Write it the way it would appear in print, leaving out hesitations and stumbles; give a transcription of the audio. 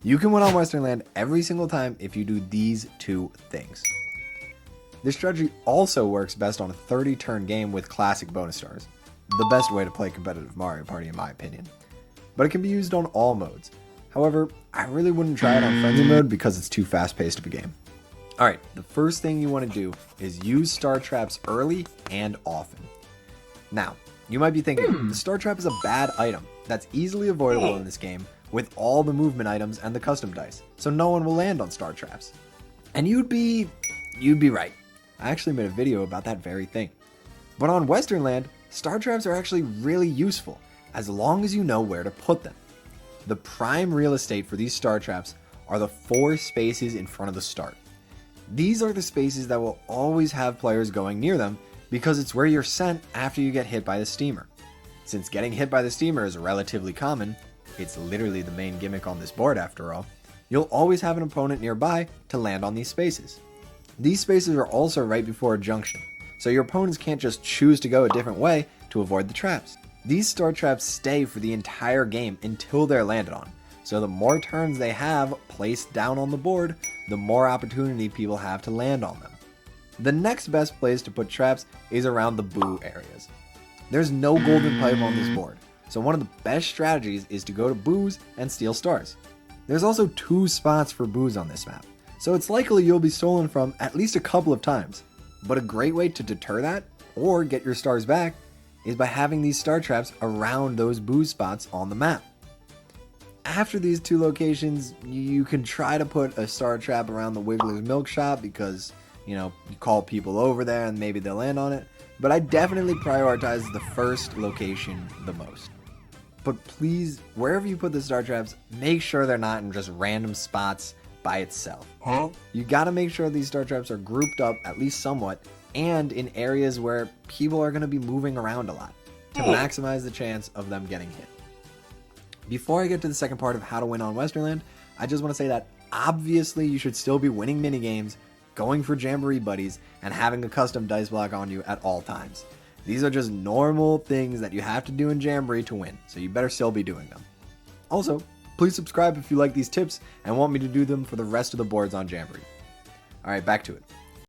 You can win on Western Land every single time if you do these two things. This strategy also works best on a 30-turn game with classic bonus stars, the best way to play competitive Mario Party in my opinion. But it can be used on all modes. However, I really wouldn't try it on Frenzy mode because it's too fast-paced of a game. Alright, the first thing you want to do is use star traps early and often. Now, you might be thinking, the star trap is a bad item that's easily avoidable in this game with all the movement items and the custom dice, so no one will land on star traps. And you'd be right. I actually made a video about that very thing. But on Western Land, star traps are actually really useful, as long as you know where to put them. The prime real estate for these star traps are the 4 spaces in front of the start. These are the spaces that will always have players going near them because it's where you're sent after you get hit by the steamer. Since getting hit by the steamer is relatively common, it's literally the main gimmick on this board after all, you'll always have an opponent nearby to land on these spaces. These spaces are also right before a junction, so your opponents can't just choose to go a different way to avoid the traps. These star traps stay for the entire game until they're landed on, so the more turns they have placed down on the board, the more opportunity people have to land on them. The next best place to put traps is around the boo areas. There's no golden pipe on this board, so one of the best strategies is to go to boos and steal stars. There's also 2 spots for boos on this map, so it's likely you'll be stolen from at least a couple of times. But a great way to deter that, or get your stars back, is by having these star traps around those boo spots on the map. After these 2 locations, you can try to put a star trap around the Wiggler's Milk Shop because, you call people over there and maybe they'll land on it. But I definitely prioritize the first location the most. But please, wherever you put the star traps, make sure they're not in just random spots by itself. You gotta make sure these star traps are grouped up at least somewhat and in areas where people are gonna be moving around a lot to maximize the chance of them getting hit. Before I get to the second part of how to win on Western Land, I just want to say that obviously you should still be winning minigames, going for Jamboree buddies, and having a custom dice block on you at all times. These are just normal things that you have to do in Jamboree to win, so you better still be doing them. Also, please subscribe if you like these tips and want me to do them for the rest of the boards on Jamboree. Alright, back to it.